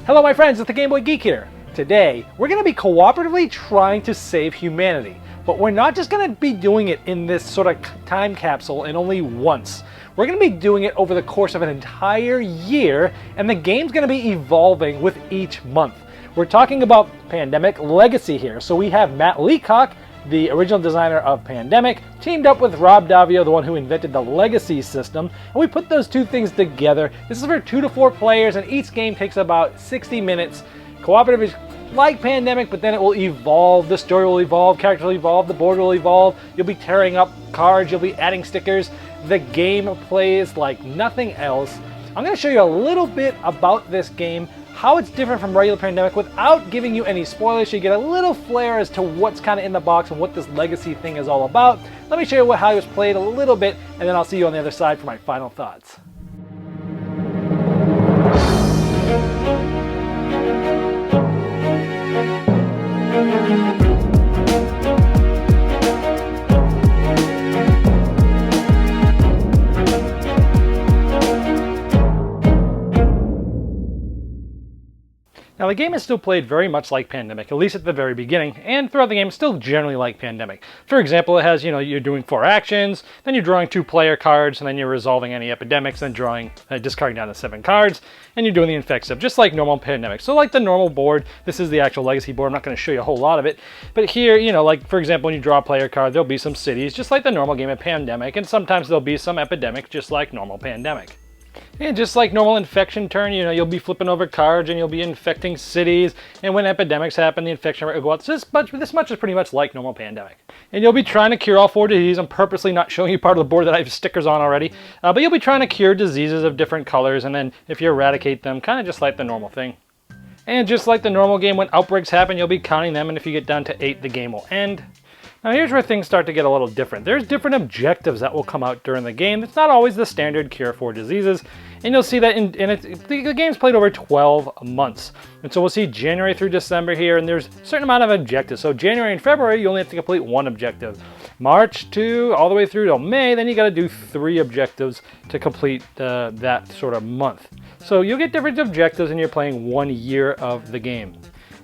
Hello my friends, it's the Game Boy Geek here. Today, we're going to be cooperatively trying to save humanity. But we're not just going to be doing it in this sort of time capsule and only once. We're going to be doing it over the course of an entire year, and the game's going to be evolving with each month. We're talking about Pandemic Legacy here. So we have Matt Leacock, the original designer of Pandemic, teamed up with Rob Davio, the one who invented the Legacy system, and we put those two things together. This is for 2 to 4 players, and each game takes about 60 minutes. Cooperative is like Pandemic, but then it will evolve. The story will evolve, characters will evolve, the board will evolve. You'll be tearing up cards, you'll be adding stickers. The game plays like nothing else. I'm going to show you a little bit about this game, how it's different from regular Pandemic without giving you any spoilers, so you get a little flair as to what's kind of in the box and what this Legacy thing is all about. Let me show you how it was played a little bit, and then I'll see you on the other side for my final thoughts. Now the game is still played very much like Pandemic, at least at the very beginning, and throughout the game it's still generally like Pandemic. For example, it has, you're doing 4 actions, then you're drawing 2 player cards, and then you're resolving any epidemics, then discarding down to 7 cards, and you're doing the infect stuff, just like normal Pandemic. So like the normal board, this is the actual Legacy board. I'm not going to show you a whole lot of it, but here, like for example, when you draw a player card, there'll be some cities, just like the normal game of Pandemic, and sometimes there'll be some epidemic, just like normal Pandemic. And just like normal infection turn, you'll be flipping over cards and you'll be infecting cities. And when epidemics happen, the infection rate will go up. So this much is pretty much like normal Pandemic. And you'll be trying to cure all 4 diseases. I'm purposely not showing you part of the board that I have stickers on already. But you'll be trying to cure diseases of different colors. And then if you eradicate them, kind of just like the normal thing. And just like the normal game, when outbreaks happen, you'll be counting them. And if you get down to 8, the game will end. Now here's where things start to get a little different. There's different objectives that will come out during the game. It's not always the standard cure 4 diseases. And you'll see that the game's played over 12 months. And so we'll see January through December here, and there's a certain amount of objectives. So January and February, you only have to complete 1 objective. March to all the way through till May, then you got to do 3 objectives to complete that sort of month. So you'll get different objectives and you're playing 1 year of the game.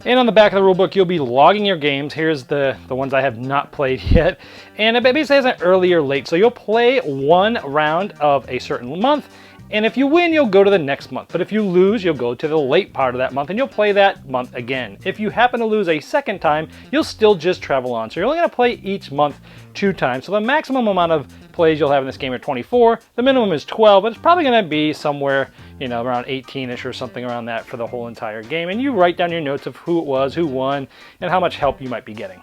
And on the back of the rulebook, you'll be logging your games. Here's the ones I have not played yet. And it basically has an early or late. So you'll play 1 round of a certain month. And if you win, you'll go to the next month. But if you lose, you'll go to the late part of that month and you'll play that month again. If you happen to lose a second time, you'll still just travel on. So you're only going to play each month 2 times. So the maximum amount of plays you'll have in this game are 24. The minimum is 12, but it's probably going to be somewhere, around 18-ish or something around that for the whole entire game. And you write down your notes of who it was, who won, and how much help you might be getting.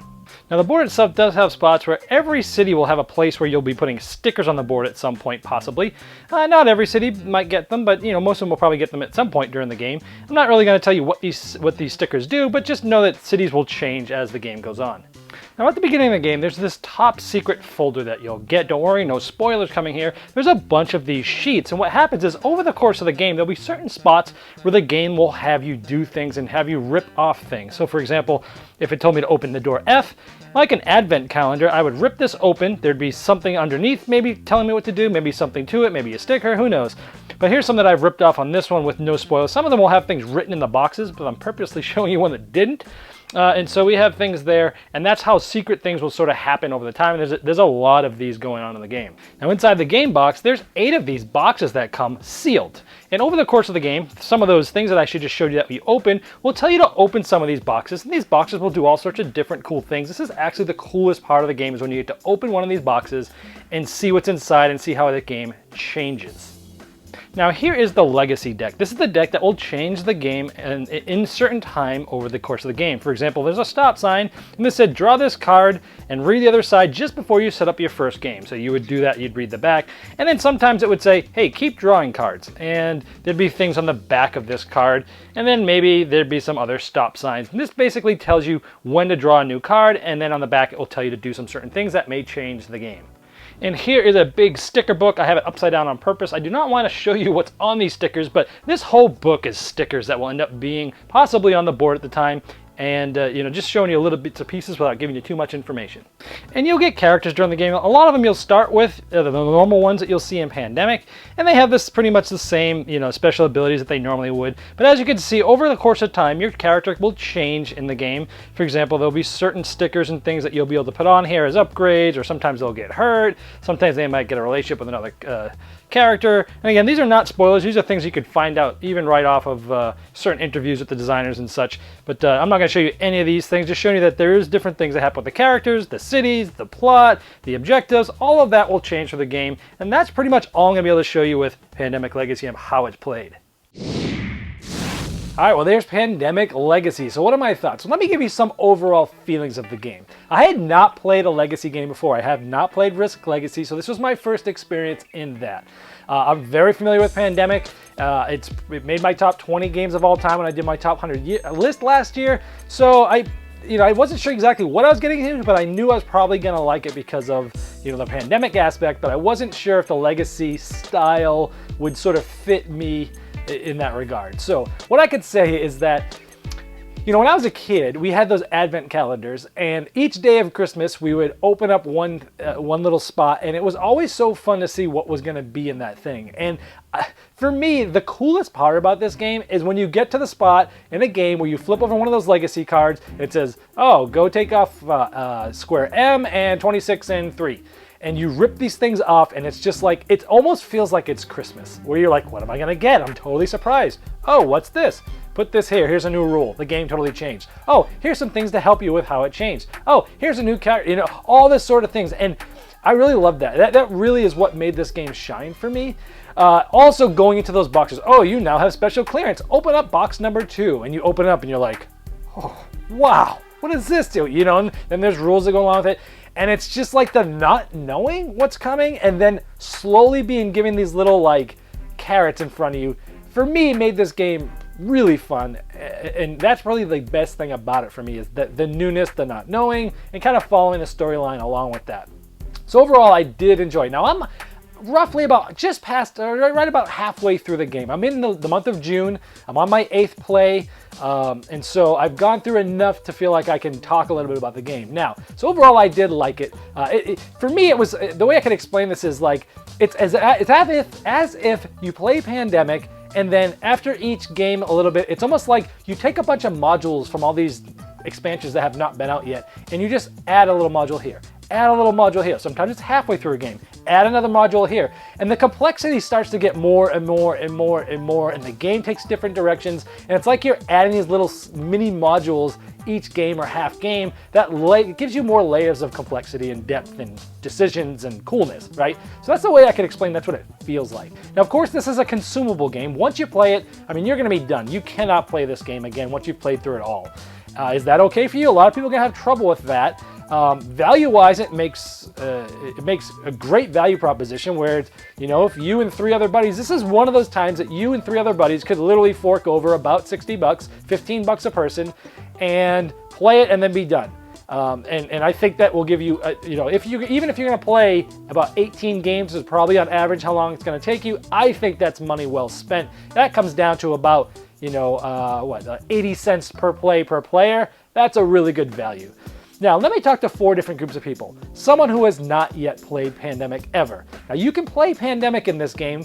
Now the board itself does have spots where every city will have a place where you'll be putting stickers on the board at some point, possibly. Not every city might get them, but most of them will probably get them at some point during the game. I'm not really going to tell you what these stickers do, but just know that cities will change as the game goes on. Now at the beginning of the game, there's this top secret folder that you'll get. Don't worry, no spoilers coming here. There's a bunch of these sheets, and what happens is over the course of the game, there'll be certain spots where the game will have you do things and have you rip off things. So for example, if it told me to open the door F, like an advent calendar, I would rip this open. There'd be something underneath, maybe telling me what to do, maybe something to it, maybe a sticker, who knows. But here's some that I've ripped off on this one with no spoilers. Some of them will have things written in the boxes, but I'm purposely showing you one that didn't. And so we have things there, and that's how secret things will sort of happen over the time. And there's a lot of these going on in the game. Now inside the game box, there's 8 of these boxes that come sealed. And over the course of the game, some of those things that I should just showed you that we open will tell you to open some of these boxes. And these boxes will do all sorts of different cool things. This is actually the coolest part of the game, is when you get to open one of these boxes and see what's inside and see how the game changes. Now here is the Legacy deck. This is the deck that will change the game in certain time over the course of the game. For example, there's a stop sign, and this said draw this card and read the other side just before you set up your first game. So you would do that, you'd read the back, and then sometimes it would say, hey, keep drawing cards. And there'd be things on the back of this card, and then maybe there'd be some other stop signs. And this basically tells you when to draw a new card, and then on the back it will tell you to do some certain things that may change the game. And here is a big sticker book. I have it upside down on purpose. I do not want to show you what's on these stickers, but this whole book is stickers that will end up being possibly on the board at the time and just showing you little bits of pieces without giving you too much information. And you'll get characters during the game. A lot of them you'll start with, the normal ones that you'll see in Pandemic, and they have this pretty much the same special abilities that they normally would. But as you can see, over the course of time, your character will change in the game. For example, there'll be certain stickers and things that you'll be able to put on here as upgrades, or sometimes they'll get hurt, sometimes they might get a relationship with another character. And again, these are not spoilers. These are things you could find out even right off of certain interviews with the designers and such. But I'm not going to show you any of these things, just showing you that there is different things that happen with the characters, the cities, the plot, the objectives. All of that will change for the game, and that's pretty much all I'm going to be able to show you with Pandemic Legacy and how it's played. Alright, well there's Pandemic Legacy. So what are my thoughts? Let me give you some overall feelings of the game. I had not played a Legacy game before. I have not played Risk Legacy, so this was my first experience in that. I'm very familiar with Pandemic. It made my top 20 games of all time when I did my top 100 list last year. So I wasn't sure exactly what I was getting into, but I knew I was probably going to like it because of the pandemic aspect, but I wasn't sure if the Legacy style would sort of fit me in that regard. So what I could say is that when I was a kid, we had those advent calendars, and each day of Christmas we would open up one little spot, and it was always so fun to see what was going to be in that thing. And for me, the coolest part about this game is when you get to the spot in a game where you flip over one of those legacy cards, and it says, oh, go take off square M and 26 and 3. And you rip these things off, and it's just like, it almost feels like it's Christmas, where you're like, what am I gonna get? I'm totally surprised. Oh, what's this? Put this here, here's a new rule. The game totally changed. Oh, here's some things to help you with how it changed. Oh, here's a new character, all this sort of things. And I really love that. That really is what made this game shine for me. Also going into those boxes, oh, you now have special clearance. Open up box number 2, and you open it up and you're like, oh, wow, what does this do? And then there's rules that go along with it. And it's just like the not knowing what's coming and then slowly being given these little like carrots in front of you, for me, made this game really fun. And that's probably the best thing about it for me, is the newness, the not knowing, and kind of following the storyline along with that. So overall, I did enjoy it. Now I'm roughly about just past, right about halfway through the game. I'm in the month of June. I'm on my 8th play. And so I've gone through enough to feel like I can talk a little bit about the game. Now, so overall I did like it. For me, it was, the way I can explain this is like, it's as if you play Pandemic, and then after each game a little bit, it's almost like you take a bunch of modules from all these expansions that have not been out yet, and you just add a little module here, add a little module here. Sometimes it's halfway through a game, add another module here, and the complexity starts to get more and more and more and more, and the game takes different directions, and it's like you're adding these little mini modules each game or half game that gives you more layers of complexity and depth and decisions and coolness, right? So that's the way I can explain that's what it feels like. Now, of course, this is a consumable game. Once you play it, I mean, you're going to be done. You cannot play this game again once you've played through it all. Is that okay for you? A lot of people are going to have trouble with that. Value-wise, it makes a great value proposition where it's, if you and 3 other buddies, this is one of those times that you and 3 other buddies could literally fork over about $60, $15 a person, and play it and then be done. And I think that will give you, even if you're going to play about 18 games, is probably on average how long it's going to take you. I think that's money well spent. That comes down to about 80 cents per play per player. That's a really good value. Now, let me talk to 4 different groups of people. Someone who has not yet played Pandemic ever. Now, you can play Pandemic in this game,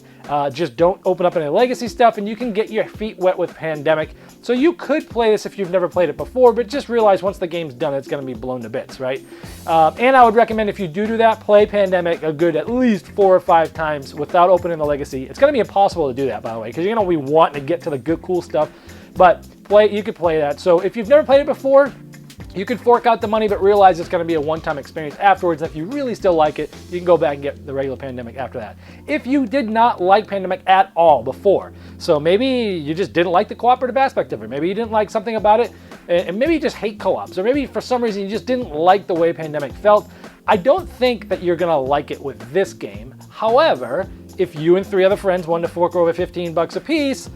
just don't open up any legacy stuff, and you can get your feet wet with Pandemic. So you could play this if you've never played it before, but just realize once the game's done, it's going to be blown to bits, right? And I would recommend if you do that, play Pandemic a good at least 4 or 5 times without opening the legacy. It's going to be impossible to do that, by the way, because you're going to be wanting to get to the good, cool stuff. But you could play that. So if you've never played it before, you could fork out the money, but realize it's going to be a one-time experience afterwards. If you really still like it, you can go back and get the regular Pandemic after that. If you did not like Pandemic at all before, so maybe you just didn't like the cooperative aspect of it, maybe you didn't like something about it, and maybe you just hate co-ops, or maybe for some reason you just didn't like the way Pandemic felt, I don't think that you're going to like it with this game. However, if you and 3 other friends wanted to fork over $15 a piece,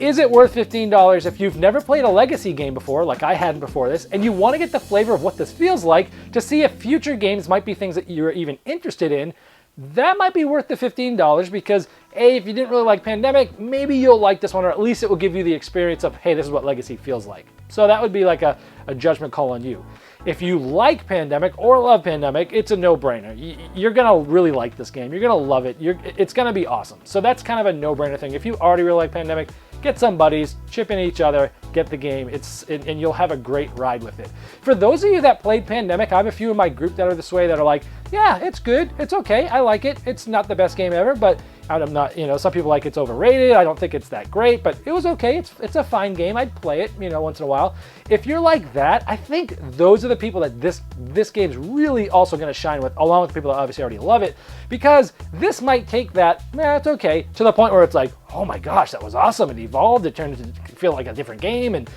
is it worth $15 if you've never played a legacy game before, like I hadn't before this, and you want to get the flavor of what this feels like to see if future games might be things that you're even interested in? that might be worth the $15 because A, if you didn't really like Pandemic, maybe you'll like this one, or at least it will give you the experience of, hey, this is what Legacy feels like. So that would be like a judgment call on you. If you like Pandemic or love Pandemic, it's a no-brainer. You're gonna really like this game. You're gonna love it. It's gonna be awesome. So that's kind of a no-brainer thing. If you already really like Pandemic, get some buddies, chip in each other, get the game, and you'll have a great ride with it. For those of you that played Pandemic, I have a few in my group that are this way that are like, yeah, it's good, it's okay, I like it. It's not the best game ever, but I'm not, some people like it's overrated. I don't think it's that great, but it was okay. It's a fine game. I'd play it, once in a while. If you're like that, I think those are the people that this game's really also going to shine with, along with the people that obviously already love it, because this might take that, it's okay, to the point where it's like, oh my gosh, that was awesome. It evolved. It turned to feel like a different game. And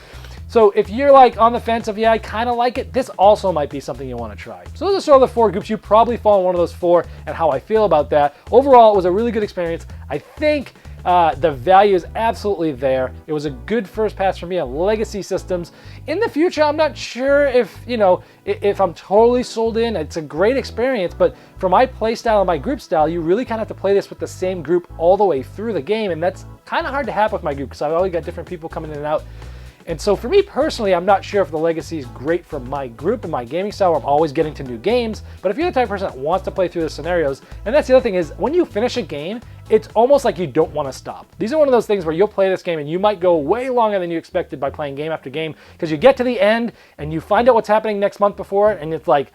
so if you're like on the fence of, yeah, I kind of like it, this also might be something you want to try. So those are sort of the 4 groups. You probably fall in one of those 4 and how I feel about that. Overall, it was a really good experience. I think the value is absolutely there. It was a good first pass for me on Legacy systems. In the future, I'm not sure if I'm totally sold in. It's a great experience, but for my play style and my group style, you really kind of have to play this with the same group all the way through the game, and that's kind of hard to have with my group because I've always got different people coming in and out. And so for me personally, I'm not sure if the Legacy is great for my group and my gaming style where I'm always getting to new games, but if you're the type of person that wants to play through the scenarios, and that's the other thing is, when you finish a game, it's almost like you don't want to stop. These are one of those things where you'll play this game and you might go way longer than you expected by playing game after game, because you get to the end and you find out what's happening next month before it, and it's like,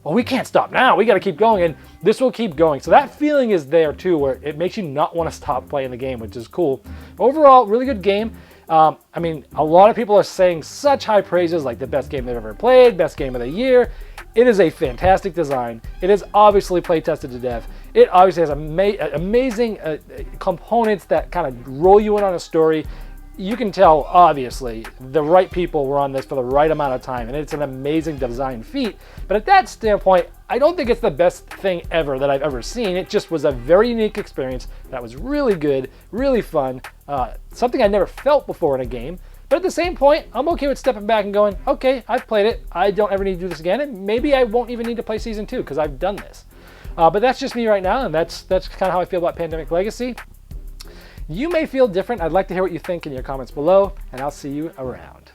well, we can't stop now, we got to keep going, and this will keep going. So that feeling is there too, where it makes you not want to stop playing the game, which is cool. Overall, really good game. I mean, a lot of people are saying such high praises, like the best game they've ever played, best game of the year. It is a fantastic design. It is obviously play tested to death. It obviously has amazing components that kind of roll you in on a story. You can tell, obviously, the right people were on this for the right amount of time, and it's an amazing design feat. But at that standpoint, I don't think it's the best thing ever that I've ever seen. It just was a very unique experience that was really good, really fun, something I never felt before in a game. But at the same point, I'm okay with stepping back and going, okay, I've played it. I don't ever need to do this again, and maybe I won't even need to play Season 2 because I've done this. But that's just me right now, and that's kind of how I feel about Pandemic Legacy. You may feel different. I'd like to hear what you think in your comments below, and I'll see you around.